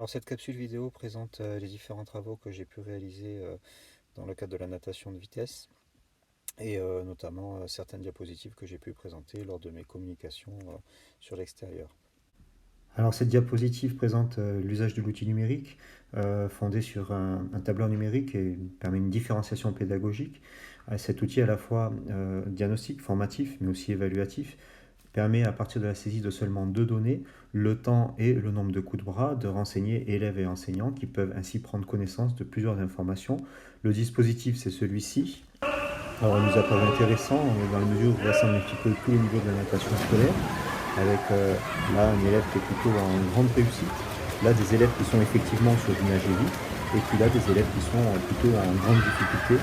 Alors cette capsule vidéo présente les différents travaux que j'ai pu réaliser dans le cadre de la natation de vitesse et notamment certaines diapositives que j'ai pu présenter lors de mes communications sur l'extérieur. Alors cette diapositive présente l'usage de l'outil numérique fondé sur un tableur numérique et permet une différenciation pédagogique. Cet outil à la fois diagnostique, formatif, mais aussi évaluatif, permet à partir de la saisie de seulement deux données, le temps et le nombre de coups de bras, de renseigner élèves et enseignants qui peuvent ainsi prendre connaissance de plusieurs informations. Le dispositif, c'est celui-ci. Alors il nous apparaît intéressant dans la mesure où il rassemble un petit peu tous les niveaux de la natation scolaire, avec là un élève qui est plutôt en grande réussite, là des élèves qui sont effectivement sur du nager vite, et puis là des élèves qui sont plutôt en grande difficulté.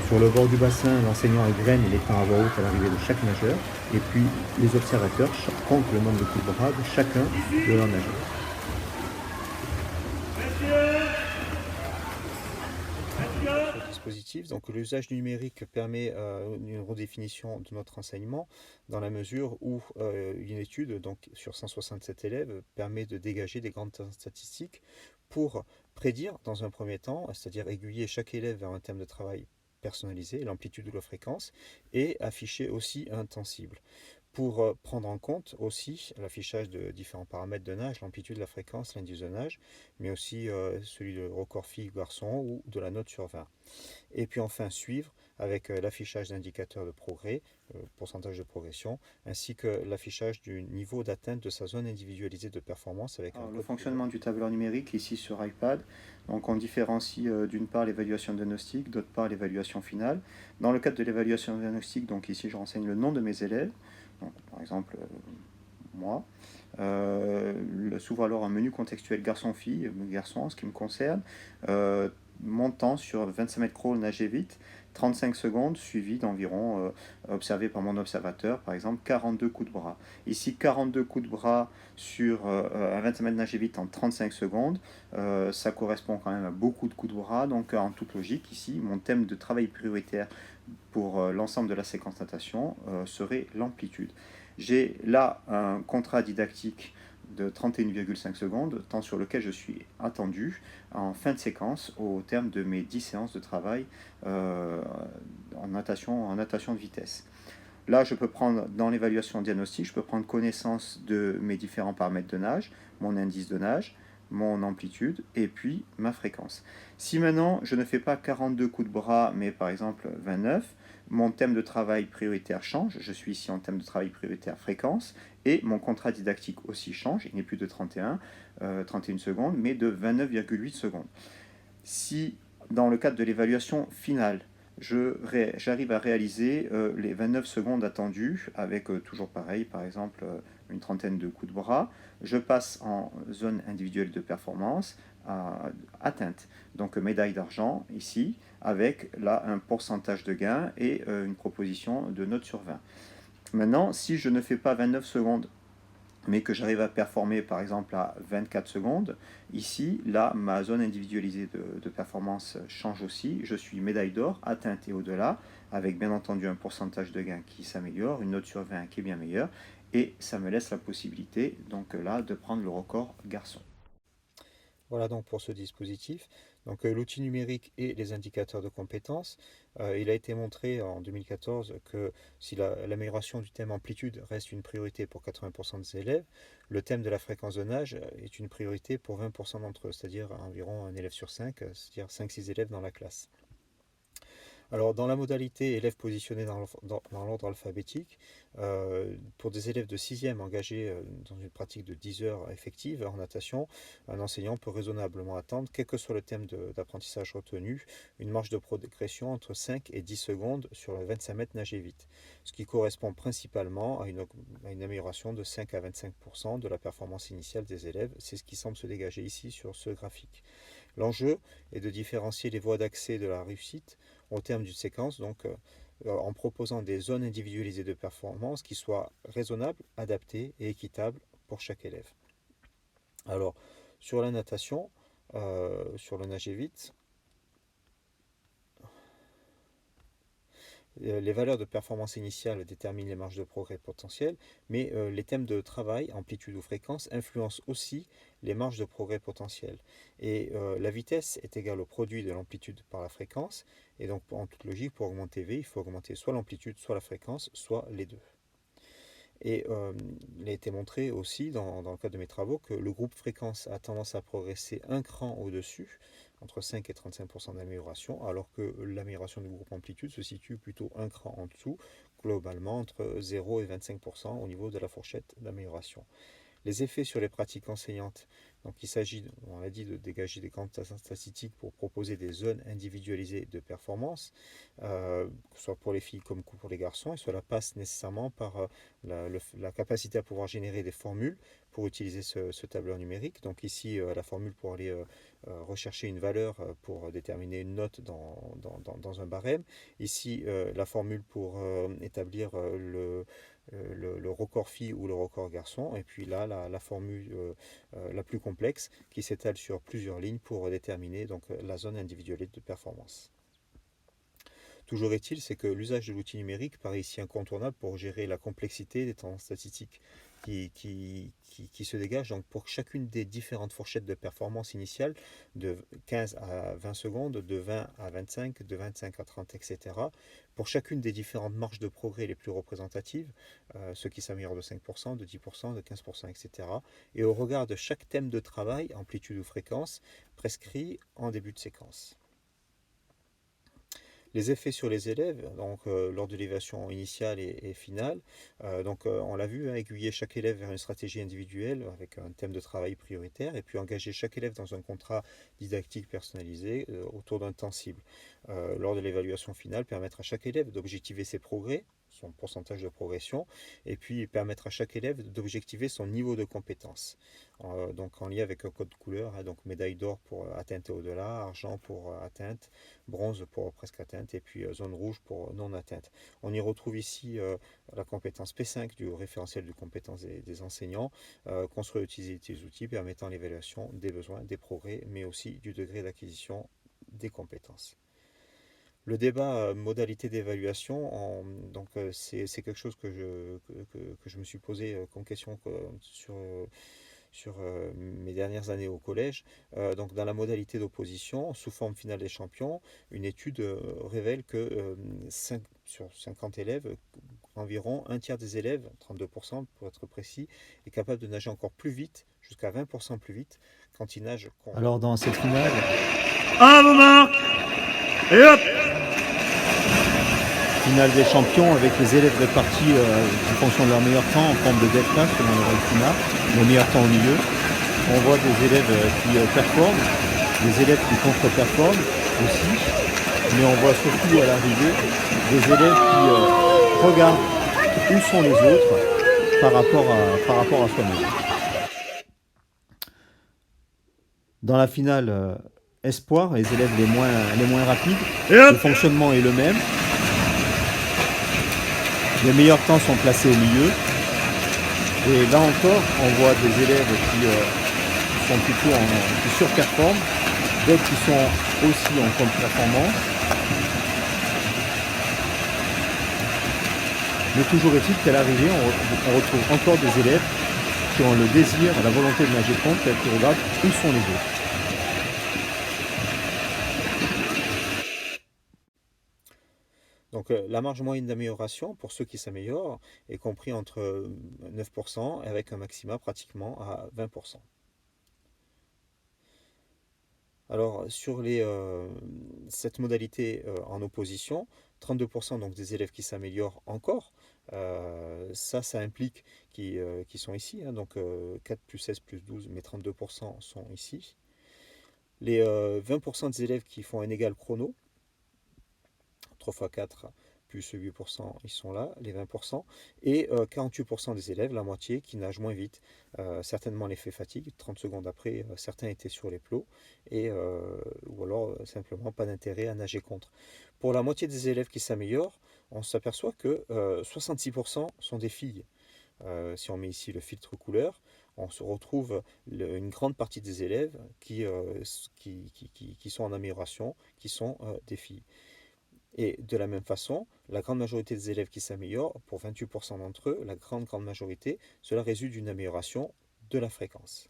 Sur le bord du bassin, l'enseignant égrène les temps à voix haute à l'arrivée de chaque nageur, et puis les observateurs comptent le nombre de coups de bras de chacun de leurs nageurs. Ce dispositif, donc l'usage numérique permet une redéfinition de notre enseignement dans la mesure où une étude donc, sur 167 élèves permet de dégager des grandes statistiques pour prédire dans un premier temps, c'est-à-dire aiguiller chaque élève vers un thème de travail personnalisé, l'amplitude ou la fréquence, et afficher aussi un temps cible pour prendre en compte aussi l'affichage de différents paramètres de nage, l'amplitude, la fréquence, l'indice de nage, mais aussi celui de record fille-garçon ou de la note sur 20. Et puis enfin suivre avec l'affichage d'indicateurs de progrès, pourcentage de progression, ainsi que l'affichage du niveau d'atteinte de sa zone individualisée de performance avec le fonctionnement du tableur numérique ici sur iPad. Donc on différencie d'une part l'évaluation diagnostique, d'autre part l'évaluation finale. Dans le cadre de l'évaluation diagnostique, donc ici je renseigne le nom de mes élèves, donc, par exemple moi. S'ouvre alors un menu contextuel garçon-fille, garçon en ce qui me concerne. Montant sur 25 mètres crawl nager vite, 35 secondes, suivi d'environ, observé par mon observateur, par exemple 42 coups de bras. Ici, 42 coups de bras sur un 25 mètres nager vite en 35 secondes, ça correspond quand même à beaucoup de coups de bras, donc en toute logique, ici, mon thème de travail prioritaire pour l'ensemble de la séquence natation serait l'amplitude. J'ai là un contrat didactique de 31,5 secondes, temps sur lequel je suis attendu en fin de séquence au terme de mes 10 séances de travail en natation de vitesse. Là, je peux prendre, dans l'évaluation diagnostique, je peux prendre connaissance de mes différents paramètres de nage, mon indice de nage, mon amplitude et puis ma fréquence. Si maintenant je ne fais pas 42 coups de bras, mais par exemple 29, mon thème de travail prioritaire change. Je suis ici en thème de travail prioritaire fréquence et mon contrat didactique aussi change. Il n'est plus de 31 secondes, mais de 29,8 secondes. Si dans le cadre de l'évaluation finale, j'arrive à réaliser les 29 secondes attendues avec toujours pareil, par exemple une trentaine de coups de bras. Je passe en zone individuelle de performance à atteinte, donc médaille d'argent ici, avec là un pourcentage de gain et une proposition de note sur 20. Maintenant, si je ne fais pas 29 secondes mais que j'arrive à performer par exemple à 24 secondes, ici, là, ma zone individualisée de performance change aussi. Je suis médaille d'or, atteinte et au-delà, avec bien entendu un pourcentage de gain qui s'améliore, une note sur 20 qui est bien meilleure, et ça me laisse la possibilité, donc là, de prendre le record garçon. Voilà donc pour ce dispositif. Donc l'outil numérique et les indicateurs de compétences. Il a été montré en 2014 que si l'amélioration du thème amplitude reste une priorité pour 80% des élèves, le thème de la fréquence de nage est une priorité pour 20% d'entre eux, c'est-à-dire environ un élève sur 5, c'est-à-dire 5-6 élèves dans la classe. Alors, dans la modalité élèves positionnés dans l'ordre alphabétique, pour des élèves de 6e engagés dans une pratique de 10 heures effectives en natation, un enseignant peut raisonnablement attendre, quel que soit le thème d'apprentissage retenu, une marge de progression entre 5 et 10 secondes sur le 25 mètres nagé vite, ce qui correspond principalement à une amélioration de 5 à 25% de la performance initiale des élèves. C'est ce qui semble se dégager ici sur ce graphique. L'enjeu est de différencier les voies d'accès de la réussite au terme d'une séquence, donc en proposant des zones individualisées de performance qui soient raisonnables, adaptées et équitables pour chaque élève. Alors, sur la natation, sur le nager vite, Les valeurs de performance initiale déterminent les marges de progrès potentielles, mais les thèmes de travail, amplitude ou fréquence, influencent aussi les marges de progrès potentielles. Et la vitesse est égale au produit de l'amplitude par la fréquence, et donc en toute logique, pour augmenter V, il faut augmenter soit l'amplitude, soit la fréquence, soit les deux. Et il a été montré aussi, dans le cadre de mes travaux, que le groupe fréquence a tendance à progresser un cran au-dessus, entre 5 et 35% d'amélioration, alors que l'amélioration du groupe amplitude se situe plutôt un cran en dessous, globalement entre 0 et 25% au niveau de la fourchette d'amélioration. Les effets sur les pratiques enseignantes, donc il s'agit, on l'a dit, de dégager des grandes statistiques pour proposer des zones individualisées de performance, que ce soit pour les filles comme pour les garçons, et cela passe nécessairement par la capacité à pouvoir générer des formules pour utiliser ce tableur numérique. Donc ici, la formule pour aller rechercher une valeur pour déterminer une note dans un barème. Ici, la formule pour établir le record fille ou le record garçon, et puis là la formule la plus complexe qui s'étale sur plusieurs lignes pour déterminer donc la zone individuelle de performance. Toujours est-il, c'est que l'usage de l'outil numérique paraît ici incontournable pour gérer la complexité des tendances statistiques qui se dégagent. Donc pour chacune des différentes fourchettes de performance initiale, de 15 à 20 secondes, de 20 à 25, de 25 à 30, etc., pour chacune des différentes marges de progrès les plus représentatives, ceux qui s'améliorent de 5%, de 10%, de 15%, etc., et au regard de chaque thème de travail, amplitude ou fréquence, prescrit en début de séquence. Les effets sur les élèves, donc lors de l'évaluation initiale et finale, on l'a vu, hein, aiguiller chaque élève vers une stratégie individuelle avec un thème de travail prioritaire, et puis engager chaque élève dans un contrat didactique personnalisé autour d'un temps cible. Lors de l'évaluation finale, permettre à chaque élève d'objectiver ses progrès, son pourcentage de progression, et puis permettre à chaque élève d'objectiver son niveau de compétence. Donc en lien avec un code couleur, hein, donc médaille d'or pour atteinte et au-delà, argent pour atteinte, bronze pour presque atteinte, et puis zone rouge pour non atteinte. On y retrouve ici la compétence P5 du référentiel de compétences des enseignants, construire et utiliser des outils permettant l'évaluation des besoins, des progrès, mais aussi du degré d'acquisition des compétences. Le débat modalité d'évaluation, c'est quelque chose que je me suis posé comme question sur mes dernières années au collège. Donc dans la modalité d'opposition, sous forme finale des champions, une étude révèle que sur 50 élèves, environ un tiers des élèves, 32% pour être précis, est capable de nager encore plus vite, jusqu'à 20% plus vite, quand ils nagent. Alors dans cette finale, À vos marques et hop! finale des champions avec les élèves répartis en fonction de leur meilleur temps en forme de delta, selon le Rayfina, le meilleur temps au milieu. On voit des élèves qui performent, des élèves qui contre-performent aussi, mais on voit surtout à l'arrivée des élèves qui regardent où sont les autres par rapport à soi-même. Dans la finale espoir, les élèves les moins rapides, le fonctionnement est le même. Les meilleurs temps sont placés au milieu. Et là encore, on voit des élèves qui sont plutôt qui surperforment, d'autres qui sont aussi en contre-performance. Mais toujours est-il qu'à l'arrivée, on retrouve encore des élèves qui ont le désir, la volonté de nager contre, et qui regardent où sont les autres. Donc la marge moyenne d'amélioration pour ceux qui s'améliorent est compris entre 9% avec un maxima pratiquement à 20%. Alors sur cette modalité en opposition, 32% donc des élèves qui s'améliorent encore, ça implique qui sont ici, hein, donc 4 plus 16 plus 12, mais 32% sont ici. Les 20% des élèves qui font un égal chrono, 3 x 4 plus 8%, ils sont là, les 20%, et 48% des élèves, la moitié, qui nagent moins vite, certainement l'effet fatigue, 30 secondes après, certains étaient sur les plots, ou alors simplement pas d'intérêt à nager contre. Pour la moitié des élèves qui s'améliorent, on s'aperçoit que 66% sont des filles. Si on met ici le filtre couleur, on se retrouve une grande partie des élèves qui sont en amélioration, qui sont des filles. Et de la même façon, la grande majorité des élèves qui s'améliorent, pour 28% d'entre eux, la grande majorité, cela résulte d'une amélioration de la fréquence.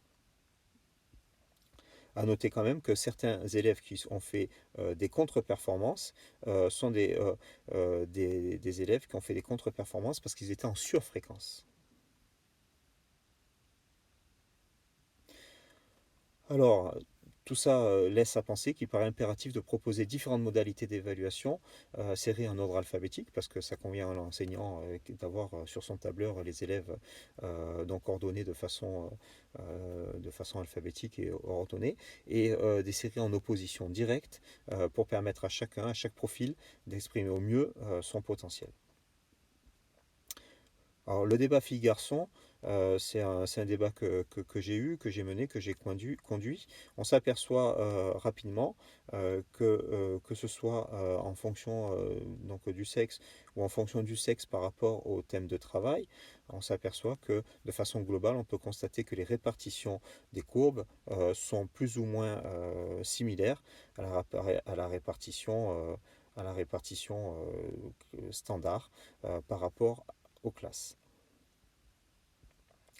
À noter quand même que certains élèves qui ont fait des contre-performances sont des élèves qui ont fait des contre-performances parce qu'ils étaient en surfréquence. Alors, tout ça laisse à penser qu'il paraît impératif de proposer différentes modalités d'évaluation serrées en ordre alphabétique, parce que ça convient à l'enseignant d'avoir sur son tableur les élèves donc ordonnés de façon alphabétique et ordonnée, et des séries en opposition directe pour permettre à chacun, à chaque profil, d'exprimer au mieux son potentiel. Alors, le débat filles-garçons, c'est un débat que j'ai eu, que j'ai mené, que j'ai conduit. On s'aperçoit rapidement que ce soit en fonction donc, du sexe ou en fonction du sexe par rapport au thème de travail, on s'aperçoit que de façon globale, on peut constater que les répartitions des courbes sont plus ou moins similaires à la répartition, standard par rapport aux classes.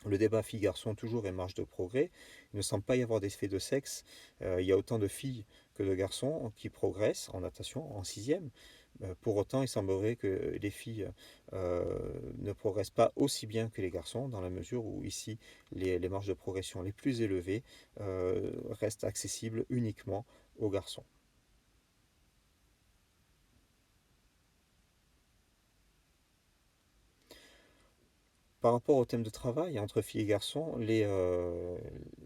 Le débat filles-garçons toujours est marge de progrès. Il ne semble pas y avoir d'effet de sexe. Il y a autant de filles que de garçons qui progressent en natation en sixième. Pour autant, il semblerait que les filles ne progressent pas aussi bien que les garçons, dans la mesure où ici, les marges de progression les plus élevées restent accessibles uniquement aux garçons. Par rapport au thème de travail entre filles et garçons,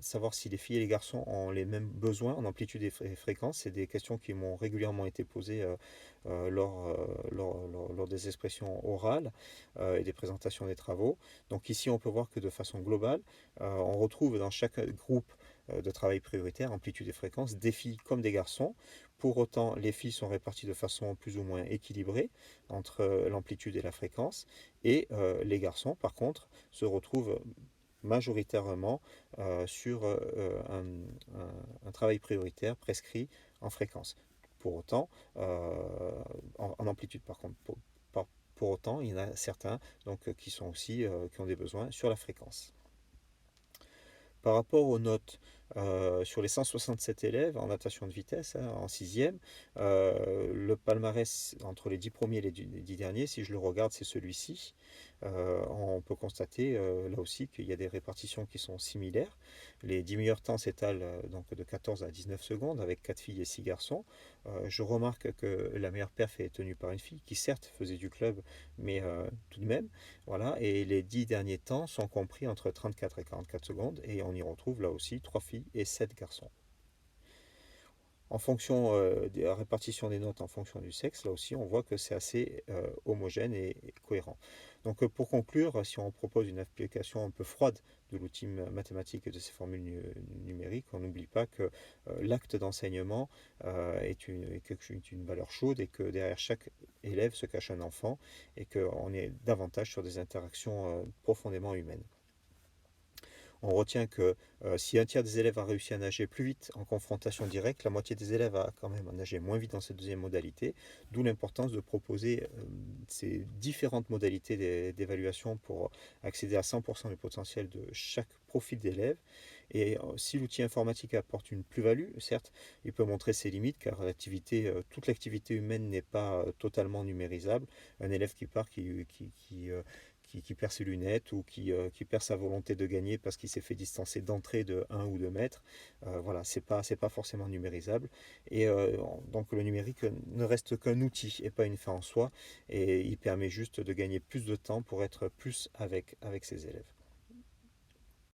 savoir si les filles et les garçons ont les mêmes besoins en amplitude et fréquence, c'est des questions qui m'ont régulièrement été posées lors des expressions orales et des présentations des travaux. Donc ici, on peut voir que de façon globale, on retrouve dans chaque groupe de travail prioritaire, amplitude et fréquence, des filles comme des garçons. Pour autant, les filles sont réparties de façon plus ou moins équilibrée entre l'amplitude et la fréquence, et les garçons, par contre, se retrouvent majoritairement sur un travail prioritaire prescrit en fréquence. Pour autant, en amplitude par contre, pour autant, il y en a certains donc, qui sont aussi qui ont des besoins sur la fréquence. Par rapport aux notes, sur les 167 élèves en natation de vitesse, hein, en sixième, le palmarès entre les 10 premiers et les 10 derniers, si je le regarde, c'est celui-ci. On peut constater là aussi qu'il y a des répartitions qui sont similaires. Les 10 meilleurs temps s'étalent donc de 14 à 19 secondes avec 4 filles et 6 garçons. Je remarque que la meilleure perf est tenue par une fille qui certes faisait du club, mais tout de même. Voilà, et les 10 derniers temps sont compris entre 34 et 44 secondes, et on y retrouve là aussi 3 filles et 7 garçons. En fonction de la répartition des notes en fonction du sexe, là aussi on voit que c'est assez homogène et cohérent. Donc pour conclure, si on propose une application un peu froide de l'outil mathématique et de ses formules numériques, on n'oublie pas que l'acte d'enseignement est une valeur chaude, et que derrière chaque élève se cache un enfant, et qu'on est davantage sur des interactions profondément humaines. On retient que si un tiers des élèves a réussi à nager plus vite en confrontation directe, la moitié des élèves a quand même nagé moins vite dans cette deuxième modalité, d'où l'importance de proposer ces différentes modalités d'évaluation pour accéder à 100% du potentiel de chaque profil d'élève. Et si l'outil informatique apporte une plus-value, certes, il peut montrer ses limites, car toute l'activité humaine n'est pas totalement numérisable. Un élève qui part, qui perd ses lunettes, ou qui perd sa volonté de gagner parce qu'il s'est fait distancer d'entrée de 1 ou 2 mètres. Voilà, c'est pas forcément numérisable. Et donc le numérique ne reste qu'un outil et pas une fin en soi, et il permet juste de gagner plus de temps pour être plus avec ses élèves.